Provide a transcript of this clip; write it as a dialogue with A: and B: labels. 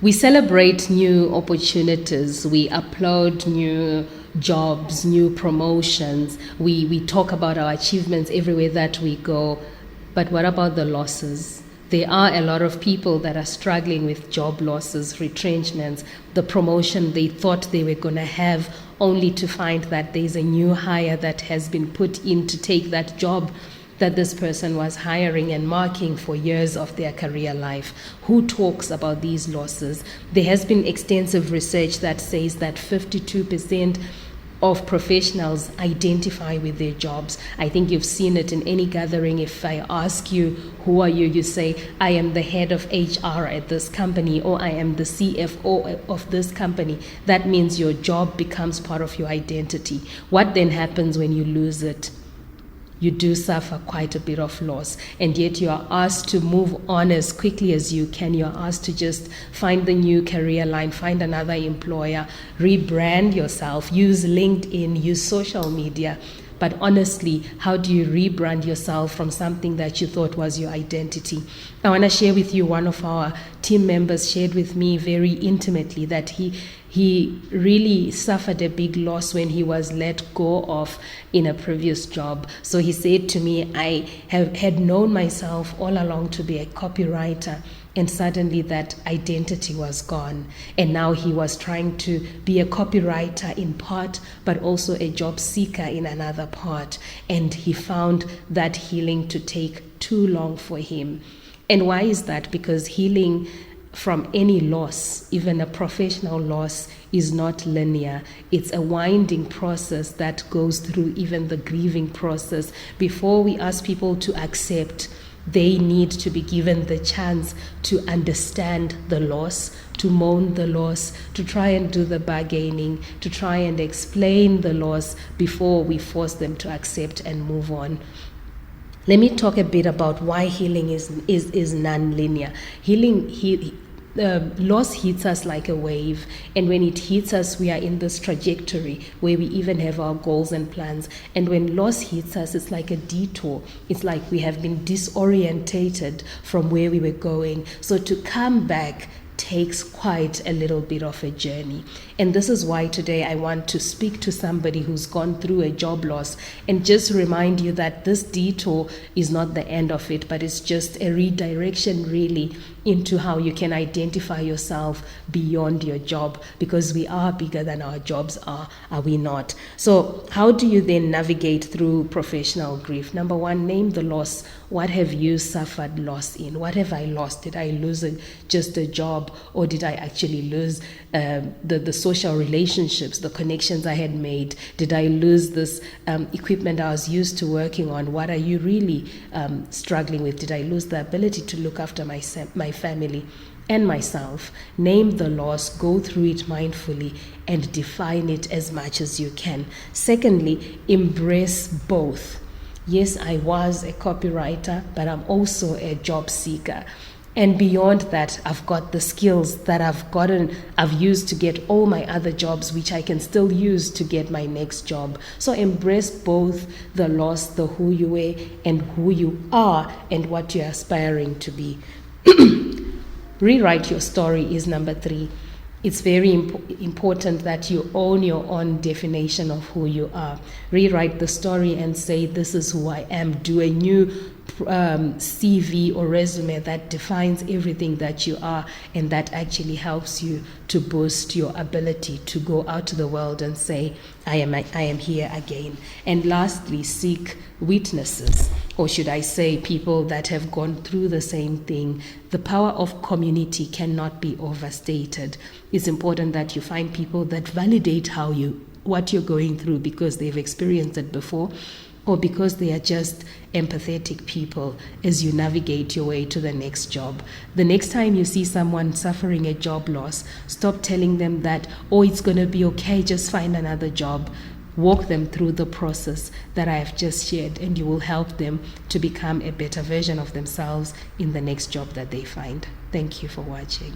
A: We celebrate new opportunities. We upload new jobs, new promotions. We talk about our achievements everywhere that we go. But what about the losses? There are a lot of people that are struggling with job losses, retrenchments, the promotion they thought they were going to have, only to find that there's a new hire that has been put in to take that job that this person was hiring and marking for years of their career life. Who talks about these losses? There has been extensive research that says that 52% of professionals identify with their jobs. I think you've seen it in any gathering. If I ask you, who are you? You say, I am the head of HR at this company, or I am the CFO of this company. That means your job becomes part of your identity. What then happens when you lose it? You do suffer quite a bit of loss, and yet you are asked to move on as quickly as you can. You are asked to just find the new career line, find another employer, rebrand yourself, use LinkedIn, use social media. But honestly, how do you rebrand yourself from something that you thought was your identity? I want to share with you, one of our team members shared with me very intimately that he really suffered a big loss when he was let go of in a previous job. So he said to me, I had known myself all along to be a copywriter, and suddenly that identity was gone. And now he was trying to be a copywriter in part, but also a job seeker in another part. And he found that healing to take too long for him. And why is that? Because healing from any loss, even a professional loss, is not linear. It's a winding process that goes through even the grieving process. Before we ask people to accept, they need to be given the chance to understand the loss, to mourn the loss, to try and do the bargaining, to try and explain the loss before we force them to accept and move on. Let me talk a bit about why healing is non-linear. Loss hits us like a wave, and when it hits us, we are in this trajectory where we even have our goals and plans. And when loss hits us, it's like a detour. It's like we have been disorientated from where we were going. So to come back takes quite a little bit of a journey. And this is why today I want to speak to somebody who's gone through a job loss and just remind you that this detour is not the end of it, but it's just a redirection really into how you can identify yourself beyond your job, because we are bigger than our jobs are we not? So how do you then navigate through professional grief? Number one, name the loss. What have you suffered loss in? What have I lost? Did I lose just a job, or did I actually lose the social relationships, the connections I had made? Did I lose this equipment I was used to working on? What are you really struggling with? Did I lose the ability to look after my family and myself? Name the loss, go through it mindfully, and define it as much as you can. Secondly, embrace both. Yes, I was a copywriter, but I'm also a job seeker. And beyond that, I've got the skills that I've used to get all my other jobs, which I can still use to get my next job. So embrace both the loss, the who you were and who you are, and what you're aspiring to be. Rewrite your story is number 3. It's very important that you own your own definition of who you are. Rewrite the story and say, this is who I am. Do a new CV or resume that defines everything that you are, and that actually helps you to boost your ability to go out to the world and say, I am here again. And lastly, seek witnesses, or should I say people that have gone through the same thing. The power of community cannot be overstated. It's important that you find people that validate what you're going through, because they've experienced it before, or because they are just empathetic people as you navigate your way to the next job. The next time you see someone suffering a job loss, stop telling them that, oh, it's going to be okay, just find another job. Walk them through the process that I have just shared, and you will help them to become a better version of themselves in the next job that they find. Thank you for watching.